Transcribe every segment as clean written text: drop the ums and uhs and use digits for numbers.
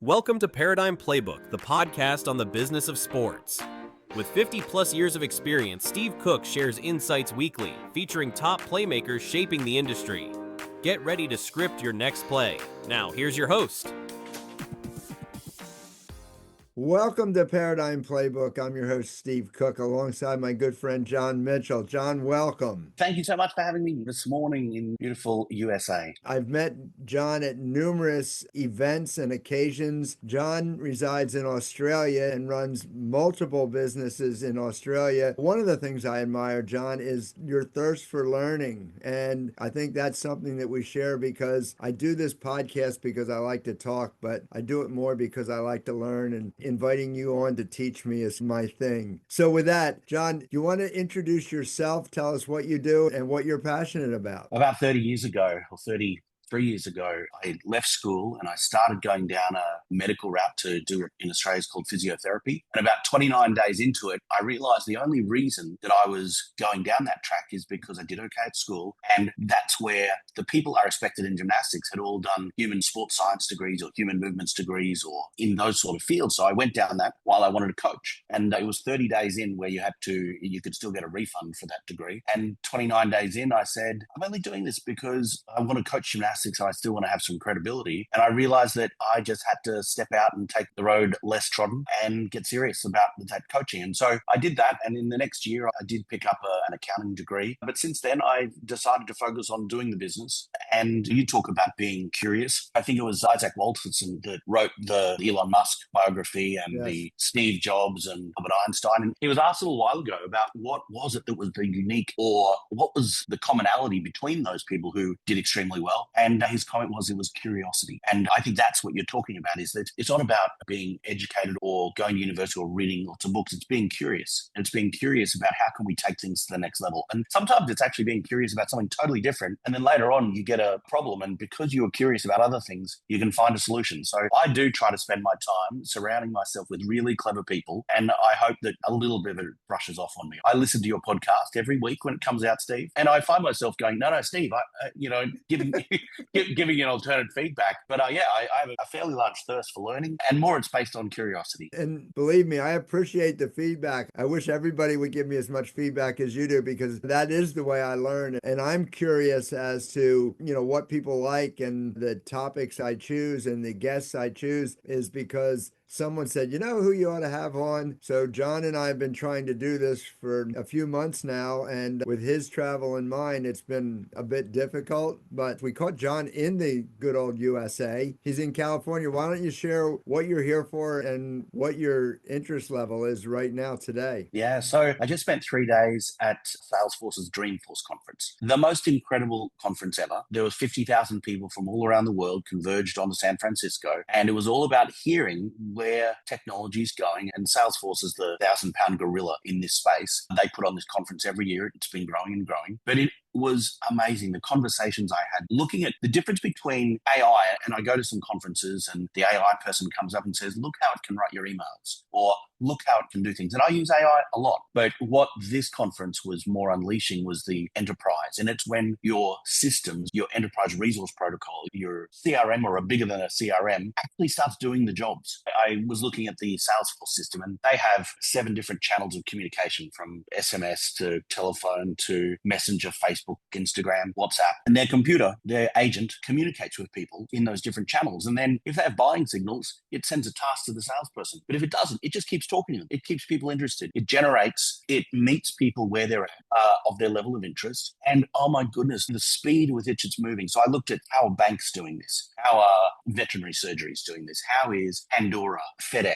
Welcome to Paradigm Playbook, the podcast on the business of sports. With 50 plus years of experience, Steve Cook shares insights weekly, featuring top playmakers shaping the industry. Get ready to script your next play. Now, here's your host. Welcome to Paradigm Playbook. I'm your host, Steve Cook, alongside my good friend, John Mitchell. John, welcome. Thank you so much for having me this morning in beautiful USA. I've met John at numerous events and occasions. John resides in Australia and runs multiple businesses in Australia. One of the things I admire, John, is your thirst for learning. And I think that's something that we share because I do this podcast because I like to talk, but I do it more because I like to learn, and inviting you on to teach me is my thing. So with that, John, you want to introduce yourself, tell us what you do and what you're passionate about? About 30 years ago, or 33 years ago, I left school and I started going down a medical route to do it in Australia. It's called physiotherapy. And about 29 days into it, I realized the only reason that I was going down that track is because I did okay at school. And that's where the people I respected in gymnastics had all done human sports science degrees or human movements degrees or in those sort of fields. So I went down that while I wanted to coach. And it was 30 days in where you could still get a refund for that degree. And 29 days in, I said, I'm only doing this because I want to coach gymnastics. I still want to have some credibility. And I realized that I just had to step out and take the road less trodden and get serious about that coaching. And so I did that. And in the next year, I did pick up an accounting degree. But since then, I decided to focus on doing the business. And you talk about being curious. I think it was Isaac Walterson that wrote the Elon Musk biography and the Steve Jobs and Albert Einstein. And he was asked a little while ago about what was it that was the unique, or what was the commonality between those people who did extremely well. And his comment was, it was curiosity. And I think that's what you're talking about, is that it's not about being educated or going to university or reading lots of books. It's being curious. And it's being curious about how can we take things to the next level. And sometimes it's actually being curious about something totally different. And then later on, you get a problem. And because you were curious about other things, you can find a solution. So I do try to spend my time surrounding myself with really clever people. And I hope that a little bit of it brushes off on me. I listen to your podcast every week when it comes out, Steve. And I find myself going, no, Steve, giving you an alternate feedback. But I have a fairly large thirst for learning, and more it's based on curiosity. And believe me, I appreciate the feedback. I wish everybody would give me as much feedback as you do, because that is the way I learn. And I'm curious as to, what people like, and the topics I choose and the guests I choose is because someone said, you know who you ought to have on? So John and I have been trying to do this for a few months now, and with his travel in mind, it's been a bit difficult, but we caught John in the good old USA. He's in California. Why don't you share what you're here for and what your interest level is right now today? Yeah, so I just spent 3 days at Salesforce's Dreamforce conference, the most incredible conference ever. There was 50,000 people from all around the world converged on San Francisco, and it was all about hearing where technology is going. And Salesforce is the 1,000-pound gorilla in this space. They put on this conference every year. It's been growing and growing. But it was amazing, the conversations I had, looking at the difference between AI, and I go to some conferences and the AI person comes up and says, look how it can write your emails, or look how it can do things. And I use AI a lot. But what this conference was more unleashing was the enterprise. And it's when your systems, your enterprise resource protocol, your CRM, or a bigger than a CRM, actually starts doing the jobs. I was looking at the Salesforce system, and they have 7 different channels of communication, from SMS to telephone to Messenger, Facebook, Instagram, WhatsApp. And their computer, their agent, communicates with people in those different channels. And then if they have buying signals, it sends a task to the salesperson. But if it doesn't, it just keeps talking to them. It keeps people interested. It meets people where they're at, of their level of interest. And oh my goodness, the speed with which it's moving. So I looked at how are banks doing this? How are veterinary surgeries doing this? How is Pandora, FedEx,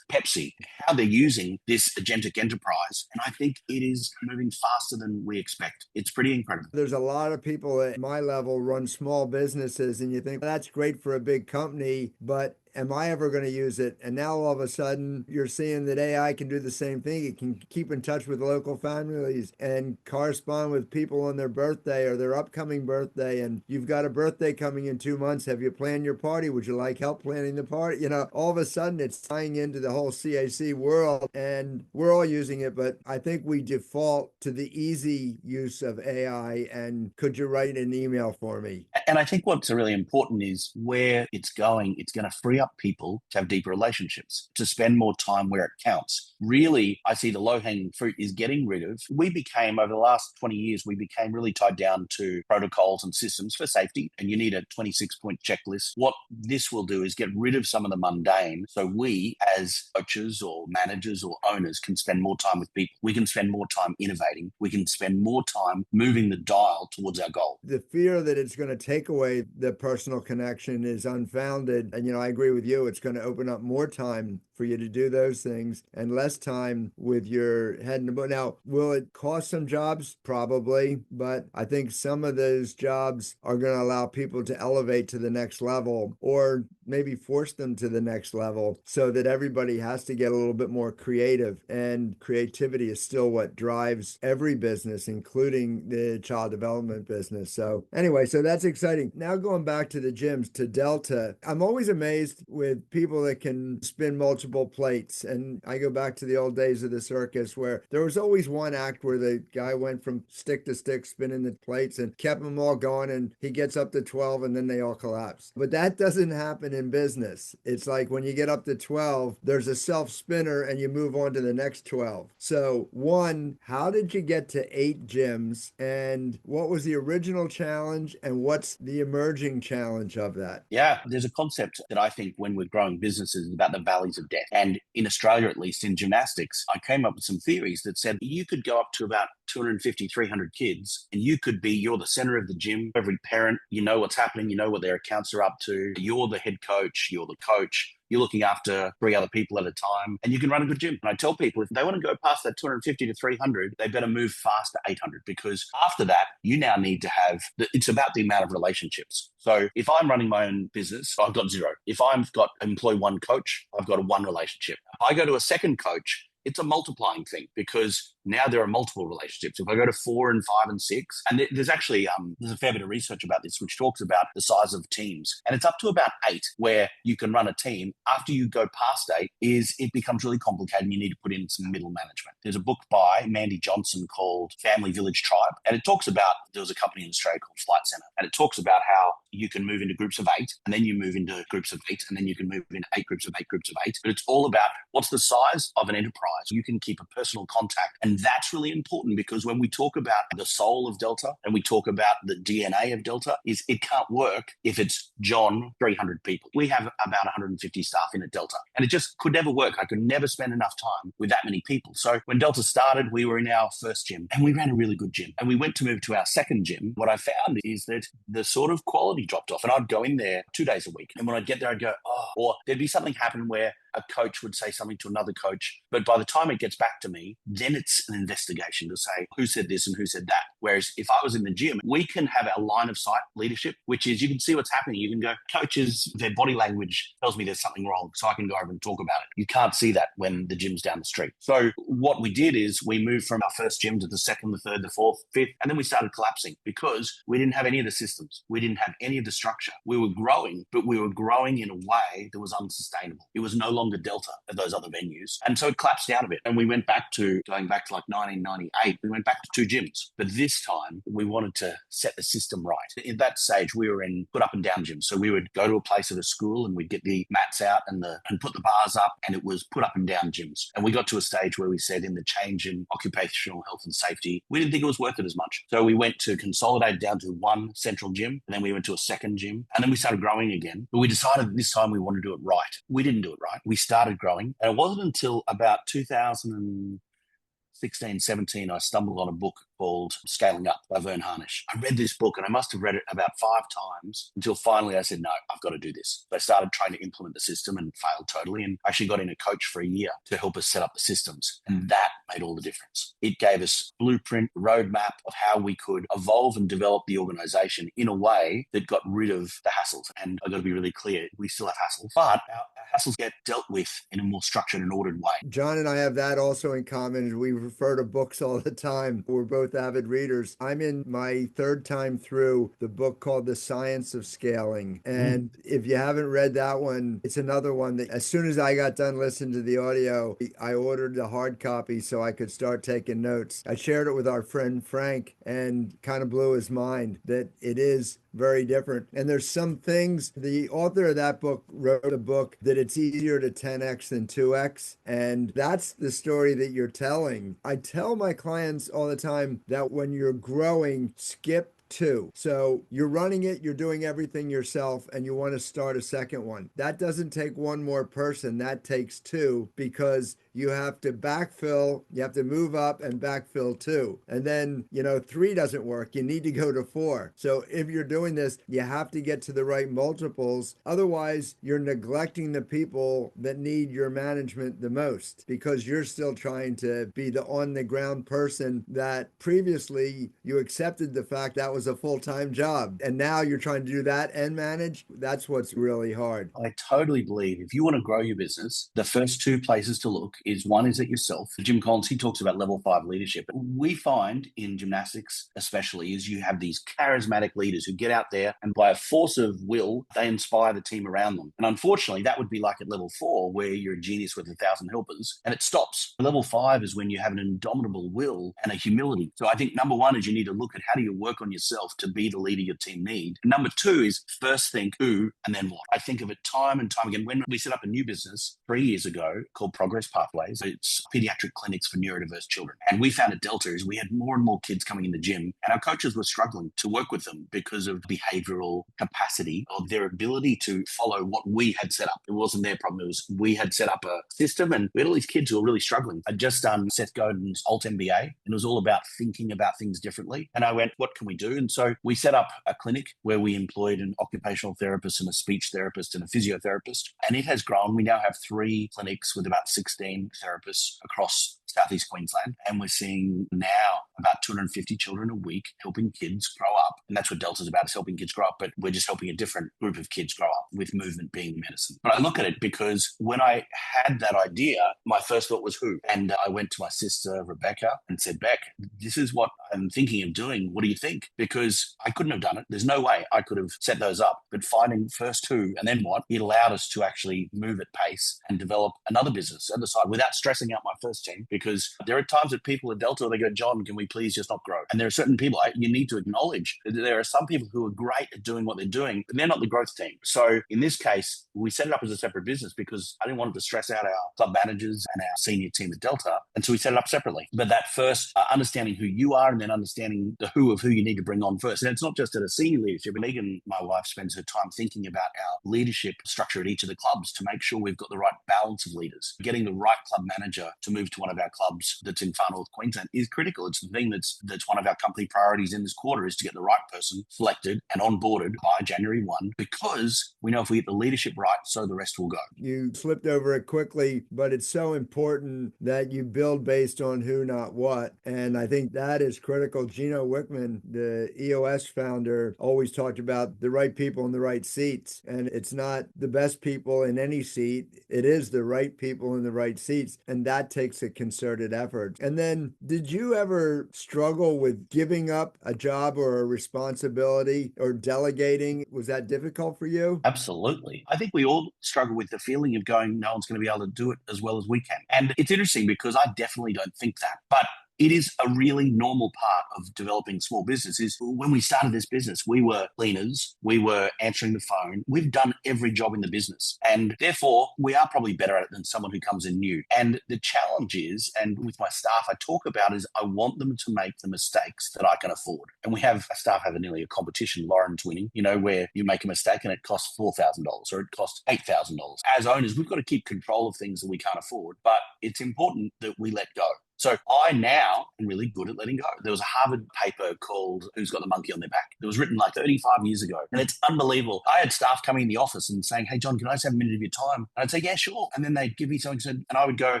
Pepsi, how they're using this agentic enterprise? And I think it is moving faster than we expect. It's pretty incredible. There's a lot of people at my level run small businesses, and you think that's great for a big company, but am I ever going to use it? And now all of a sudden you're seeing that AI can do the same thing. It can keep in touch with local families and correspond with people on their birthday or their upcoming birthday. And you've got a birthday coming in 2 months. Have you planned your party? Would you like help planning the party? All of a sudden it's tying into the whole CAC world, and we're all using it, but I think we default to the easy use of AI. And could you write an email for me? And I think what's really important is where it's going to free up up people to have deeper relationships, to spend more time where it counts. Really, I see the low-hanging fruit is getting rid of. We became, over the last 20 years, we became really tied down to protocols and systems for safety, and you need a 26-point checklist. What this will do is get rid of some of the mundane, so we, as coaches or managers or owners, can spend more time with people. We can spend more time innovating. We can spend more time moving the dial towards our goal. The fear that it's going to take away the personal connection is unfounded. And, I agree with you. It's going to open up more time for you to do those things and less time with your head in the book. Now, will it cost some jobs? Probably. But I think some of those jobs are going to allow people to elevate to the next level, or maybe force them to the next level, so that everybody has to get a little bit more creative. And creativity is still what drives every business, including the child development business. So anyway, so that's exciting. Now going back to the gyms, to Delta, I'm always amazed with people that can spin multiple plates. And I go back to the old days of the circus, where there was always one act where the guy went from stick to stick spinning the plates and kept them all going, and he gets up to 12 and then they all collapse. But that doesn't happen in business. It's like when you get up to 12, there's a self spinner and you move on to the next 12. So one, how did you get to 8 gyms, and what was the original challenge, and what's the emerging challenge of that? Yeah, there's a concept that I think when we're growing businesses is about the valleys of death. And in Australia, at least in gymnastics, I came up with some theories that said you could go up to about 250, 300 kids, and you're the center of the gym. Every parent, you know what's happening, you know what their accounts are up to. You're the head coach, you're the coach. You're looking after 3 other people at a time, and you can run a good gym. And I tell people, if they want to go past that 250 to 300, they better move fast to 800, because after that, you now need to it's about the amount of relationships. So if I'm running my own business, I've got 0. If I've got employ 1 coach, I've got a 1 relationship. If I go to a second coach, it's a multiplying thing, because now there are multiple relationships. If I go to 4 and 5 and 6, and there's actually there's a fair bit of research about this, which talks about the size of teams, and it's up to about 8 where you can run a team. After you go past 8, it becomes really complicated, and you need to put in some middle management. There's a book by Mandy Johnson called Family Village Tribe, and it talks about, there was a company in Australia called Flight Centre, and it talks about how you can move into groups of 8, and then you move into groups of 8, and then you can move into 8 groups of 8 groups of 8. But it's all about what's the size of an enterprise. You can keep a personal contact, and that's really important, because when we talk about the soul of Delta and we talk about the DNA of Delta, is it can't work if it's John, 300 people. We have about 150 staff in at Delta, and it just could never work. I could never spend enough time with that many people. So when Delta started, we were in our first gym, and we ran a really good gym, and we went to move to our second gym. What I found is that the sort of quality dropped off, and I'd go in there 2 days a week, and when I'd get there, I'd go, oh, or there'd be something happen where a coach would say something to another coach, but by the time it gets back to me, then it's an investigation to say who said this and who said that. Whereas if I was in the gym, we can have a line of sight leadership, which is you can see what's happening. You can go, coaches, their body language tells me there's something wrong, so I can go over and talk about it. You can't see that when the gym's down the street. So what we did is we moved from our first gym to the second, the third, the fourth, fifth, and then we started collapsing, because we didn't have any of the systems. We didn't have any of the structure. We were growing, but we were growing in a way that was unsustainable. It was no longer Delta at those other venues. And so it collapsed down a bit. And we went back to, going back to like 1998, we went back to 2 gyms. But this time we wanted to set the system right. In that stage, we were in put up and down gyms. So we would go to a place at a school, and we'd get the mats out and put the bars up, and it was put up and down gyms. And we got to a stage where we said, in the change in occupational health and safety, we didn't think it was worth it as much. So we went to consolidate down to 1 central gym, and then we went to a second gym, and then we started growing again. But we decided this time we wanted to do it right. We didn't do it right. We started growing, and it wasn't until about 2016, 17, I stumbled on a book called Scaling Up by Vern Harnish. I read this book, and I must have read it about 5 times until finally I said, no, I've got to do this. So I started trying to implement the system and failed totally, and actually got in a coach for a year to help us set up the systems. And that made all the difference. It gave us blueprint, roadmap of how we could evolve and develop the organization in a way that got rid of the hassles. And I've got to be really clear, we still have hassles, but our hassles get dealt with in a more structured and ordered way. John and I have that also in common. We refer to books all the time. We're both avid readers. I'm in my 3rd time through the book called The Science of Scaling. And if you haven't read that one, it's another one that as soon as I got done listening to the audio, I ordered the hard copy so I could start taking notes. I shared it with our friend Frank, and kind of blew his mind that it is very different. And there's some things, the author of that book wrote a book that it's easier to 10x than 2x. And that's the story that you're telling. I tell my clients all the time that when you're growing, skip two. So you're running it, you're doing everything yourself, and you want to start a second one. That doesn't take one more person, that takes two, because you have to backfill, you have to move up and backfill two. And then, three doesn't work. You need to go to four. So if you're doing this, you have to get to the right multiples. Otherwise, you're neglecting the people that need your management the most because you're still trying to be the on the ground person that previously you accepted the fact that was a full-time job. And now you're trying to do that and manage. That's what's really hard. I totally believe if you want to grow your business, the first two places to look is one is at yourself. Jim Collins, he talks about level 5 leadership. We find in gymnastics, especially, is you have these charismatic leaders who get out there and by a force of will, they inspire the team around them. And unfortunately, that would be like at level 4, where you're a genius with 1,000 helpers and it stops. Level 5 is when you have an indomitable will and a humility. So I think number one is you need to look at how do you work on yourself to be the leader your team need. And number two is first think who and then what. I think of it time and time again. When we set up a new business 3 years ago called Progress Pathways, it's pediatric clinics for neurodiverse children. And we found at Delta is we had more and more kids coming in the gym and our coaches were struggling to work with them because of behavioral capacity or their ability to follow what we had set up. It wasn't their problem. It was we had set up a system and we had all these kids who were really struggling. I'd just done Seth Godin's Alt MBA and it was all about thinking about things differently. And I went, what can we do? And so we set up a clinic where we employed an occupational therapist and a speech therapist and a physiotherapist. And it has grown. We now have 3 clinics with about 16 therapists across Southeast Queensland. And we're seeing now about 250 children a week helping kids grow up. And that's what Delta's about, is helping kids grow up. But we're just helping a different group of kids grow up, with movement being the medicine. But I look at it because when I had that idea, my first thought was who? And I went to my sister, Rebecca, and said, Beck, this is what I'm thinking of doing. What do you think? Because I couldn't have done it. There's no way I could have set those up. But finding first who and then what, it allowed us to actually move at pace and develop another business at the side without stressing out my first team. Because there are times that people at Delta, they go, John, can we please just not grow? And there are certain people you need to acknowledge that there are some people who are great at doing what they're doing, but they're not the growth team. So in this case, we set it up as a separate business because I didn't want it to stress out our club managers and our senior team at Delta. And so we set it up separately. But that first understanding who you are and then understanding the who of who you need to bring on first. And it's not just at a senior leadership. Megan, my wife, spends her time thinking about our leadership structure at each of the clubs to make sure we've got the right balance of leaders. Getting the right club manager to move to one of our clubs that's in far north Queensland is critical. It's the thing that's one of our company priorities in this quarter, is to get the right person selected and onboarded by January 1, because we know if we get the leadership right, so the rest will go. You slipped over it quickly, but it's so important that you build based on who, not what. And I think that is critical. Gino Wickman, the EOS founder, always talked about the right people in the right seats. And it's not the best people in any seat. It is the right people in the right seats. And that takes a concerted effort. And then, did you ever struggle with giving up a job or a responsibility or delegating? Was that difficult for you? Absolutely. I think we all struggle with the feeling of going, no one's going to be able to do it as well as we can. And it's interesting because I definitely don't think that. But it is a really normal part of developing small businesses. When we started this business, we were cleaners, we were answering the phone. We've done every job in the business. And therefore, we are probably better at it than someone who comes in new. And the challenge is, and with my staff, I talk about is I want them to make the mistakes that I can afford. And we have, our staff have nearly a competition, Lauren's winning, where you make a mistake and it costs $4,000 or it costs $8,000. As owners, we've got to keep control of things that we can't afford, but it's important that we let go. So I now am really good at letting go. There was a Harvard paper called Who's Got the Monkey on Their Back? It was written like 35 years ago. And it's unbelievable. I had staff coming in the office and saying, hey, John, can I just have a minute of your time? And I'd say, yeah, sure. And then they'd give me something and I would go,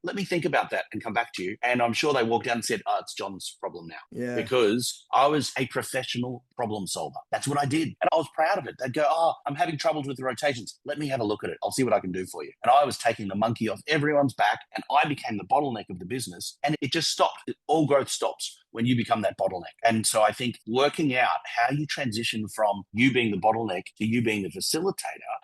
let me think about that and come back to you. And I'm sure they walked down and said, oh, it's John's problem now. Yeah. Because I was a professional problem solver. That's what I did. And I was proud of it. They'd go, oh, I'm having troubles with the rotations. Let me have a look at it. I'll see what I can do for you. And I was taking the monkey off everyone's back and I became the bottleneck of the business. And it just stopped. All growth stops. when you become that bottleneck. And so I think working out how you transition from you being the bottleneck to you being the facilitator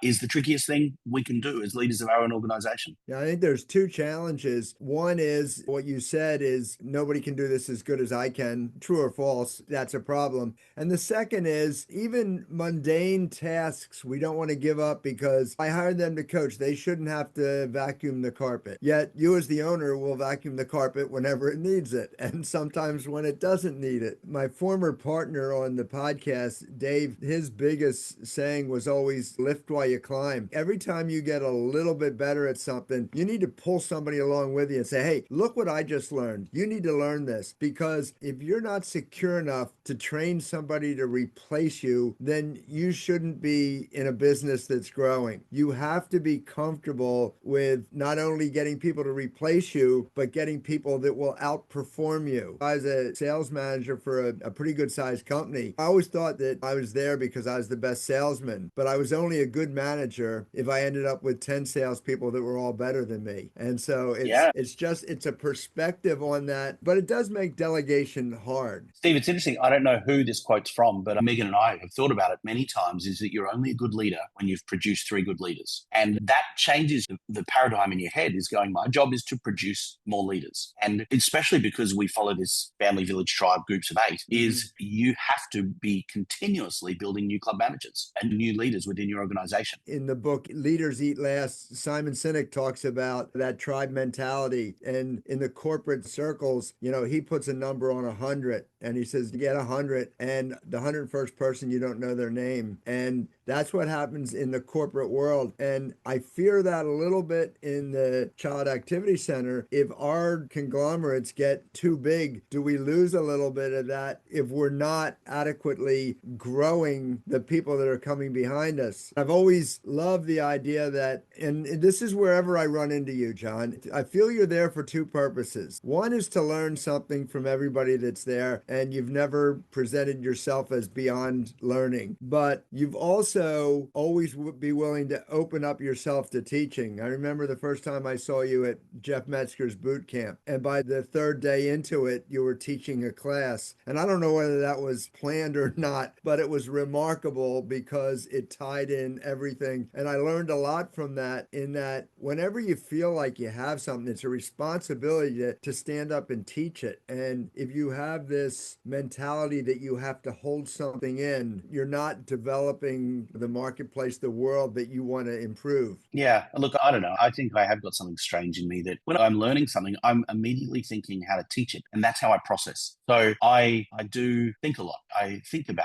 is the trickiest thing we can do as leaders of our own organization. Yeah, I think there's two challenges. One is what you said is nobody can do this as good as I can. True or false, that's a problem. And the second is even mundane tasks we don't want to give up because I hired them to coach. They shouldn't have to vacuum the carpet. Yet you as the owner will vacuum the carpet whenever it needs it and sometimes when it doesn't need it. My former partner on the podcast, Dave, his biggest saying was always lift while you climb. Every time you get a little bit better at something, you need to pull somebody along with you and say, hey, look what I just learned. You need to learn this, because if you're not secure enough to train somebody to replace you, then you shouldn't be in a business that's growing. You have to be comfortable with not only getting people to replace you, but getting people that will outperform you. I was a sales manager for a pretty good sized company. I always thought that I was there because I was the best salesman, but I was only a good manager if I ended up with 10 salespeople that were all better than me. And so it's a perspective on that, but it does make delegation hard. Steve, it's interesting. I don't know who this quote's from, but Megan and I have thought about it many times, is that you're only a good leader when you've produced 3 good leaders. And that changes the paradigm in your head, is going, my job is to produce more leaders. And especially because we follow this family, village, tribe, groups of 8, is you have to be continuously building new club managers and new leaders within your organization. In the book, Leaders Eat Last, Simon Sinek talks about that tribe mentality. And in the corporate circles, he puts a number on 100 and he says, get 100, and the 101st person, you don't know their name. And that's what happens in the corporate world. And I fear that a little bit in the Child Activity Center. If our conglomerates get too big, do we lose a little bit of that if we're not adequately growing the people that are coming behind us? I've always loved the idea that, and this is wherever I run into you, John, I feel you're there for 2 purposes. One is to learn something from everybody that's there, and you've never presented yourself as beyond learning, but you've also always be willing to open up yourself to teaching. I remember the first time I saw you at Jeff Metzger's boot camp, and by the 3rd day into it, you were teaching a class. And I don't know whether that was planned or not, but it was remarkable because it tied in everything. And I learned a lot from that, in that whenever you feel like you have something, it's a responsibility to stand up and teach it. And if you have this mentality that you have to hold something in, you're not developing the marketplace, the world that you want to improve. Yeah, look, I don't know. I think I have got something strange in me that when I'm learning something, I'm immediately thinking how to teach it. And that's how I process. So I do think a lot. I think about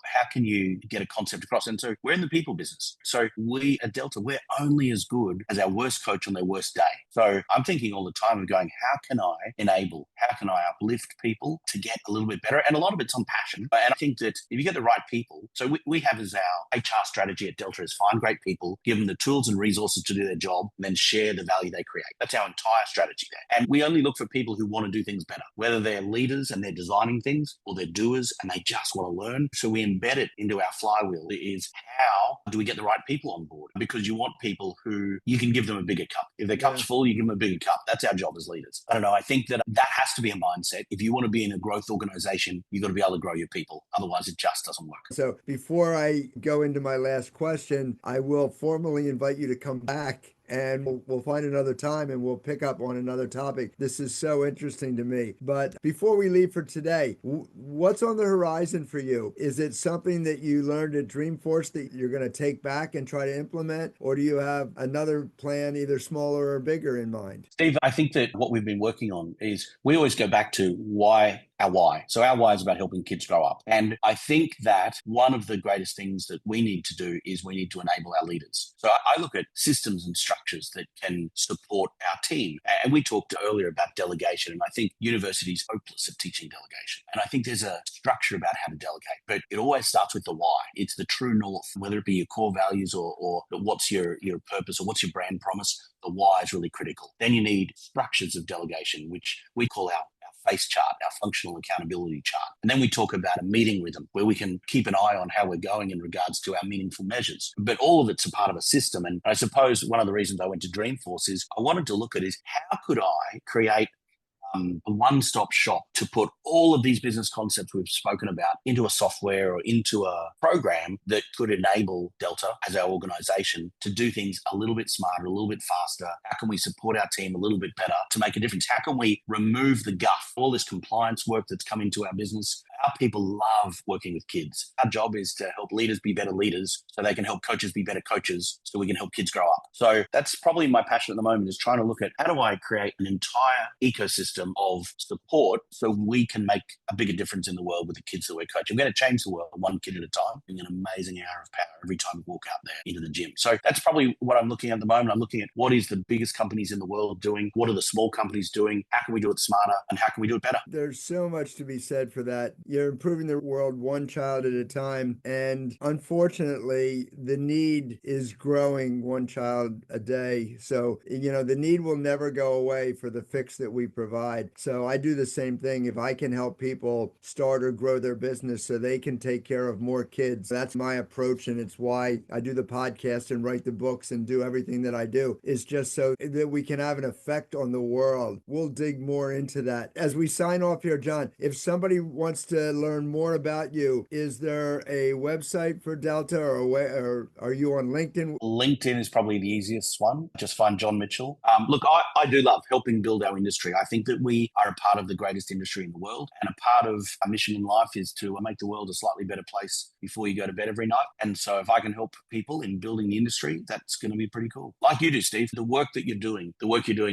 how can you get a concept across? And so we're in the people business. So we at Delta, we're only as good as our worst coach on their worst day. So I'm thinking all the time of going, how can I enable? How can I uplift people to get a little bit better? And a lot of it's on passion. And I think that if you get the right people, so we have as our HR strategy at Delta is find great people, give them the tools and resources to do their job, and then share the value they create. That's our entire strategy there. And we only look for people who want to do things better, whether they're leaders and they're designing things, or they're doers and they just want to learn. So we embed it into our flywheel. Is how do we get the right people on board? Because you want people who you can give them a bigger cup. If their cup's full, you give them a bigger cup. That's our job as leaders. I don't know. I think that has to be a mindset. If you want to be in a growth organization, you've got to be able to grow your people. Otherwise, it just doesn't work. So before I go into my last question, I will formally invite you to come back, and we'll find another time and we'll pick up on another topic. This is so interesting to me. But before we leave for today, what's on the horizon for you? Is it something that you learned at Dreamforce that you're going to take back and try to implement? Or do you have another plan, either smaller or bigger, in mind? Steve, I think that what we've been working on is we always go back to our why. So our why is about helping kids grow up. And I think that one of the greatest things that we need to do is we need to enable our leaders. So I look at systems and structures that can support our team. And we talked earlier about delegation, and I think universities are hopeless at teaching delegation. And I think there's a structure about how to delegate, but it always starts with the why. It's the true north, whether it be your core values or what's your purpose or what's your brand promise. The why is really critical. Then you need structures of delegation, which we call our face chart, our functional accountability chart. And then we talk about a meeting rhythm where we can keep an eye on how we're going in regards to our meaningful measures. But all of it's a part of a system. And I suppose one of the reasons I went to Dreamforce is I wanted to look at is how could I create a one-stop shop to put all of these business concepts we've spoken about into a software or into a program that could enable Delta as our organization to do things a little bit smarter, a little bit faster. How can we support our team a little bit better to make a difference? How can we remove the guff, all this compliance work that's come into our business? Our people love working with kids. Our job is to help leaders be better leaders so they can help coaches be better coaches so we can help kids grow up. So that's probably my passion at the moment, is trying to look at how do I create an entire ecosystem of support so we can make a bigger difference in the world with the kids that we're coaching. We're going to change the world one kid at a time, being an amazing hour of power every time we walk out there into the gym. So that's probably what I'm looking at the moment. I'm looking at what is the biggest companies in the world doing? What are the small companies doing? How can we do it smarter? And how can we do it better? There's so much to be said for that. You're improving the world one child at a time. And unfortunately, the need is growing one child a day. So, the need will never go away for the fix that we provide. So I do the same thing. If I can help people start or grow their business so they can take care of more kids, that's my approach. And it's why I do the podcast and write the books and do everything that I do, is just so that we can have an effect on the world. We'll dig more into that. As we sign off here, John, if somebody wants to learn more about you, is there a website for Delta, or are you on LinkedIn? LinkedIn is probably the easiest one. Just find John Mitchell. Look, I do love helping build our industry. I think that we are a part of the greatest industry in the world, and a part of our mission in life is to make the world a slightly better place before you go to bed every night. And so if I can help people in building the industry, that's going to be pretty cool. Like you do, Steve, the work you're doing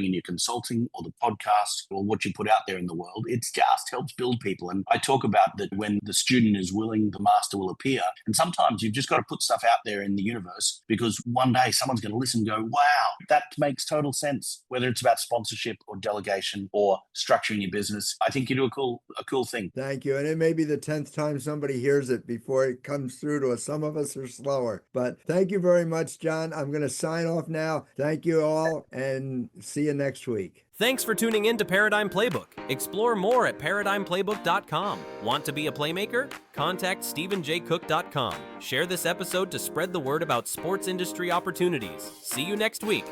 in your consulting or the podcast or what you put out there in the world, it just helps build people. And I talk about that when the student is willing, the master will appear. And sometimes you've just got to put stuff out there in the universe, because one day someone's going to listen and go, wow, that makes total sense. Whether it's about sponsorship or delegation or structuring your business, I think you do a cool thing. Thank you. And it may be the 10th time somebody hears it before it comes through to us. Some of us are slower. But thank you very much, John. I'm going to sign off now. Thank you all, and see you next week. Thanks for tuning in to Paradigm Playbook. Explore more at paradigmplaybook.com. Want to be a playmaker? Contact StephenJCook.com. Share this episode to spread the word about sports industry opportunities. See you next week.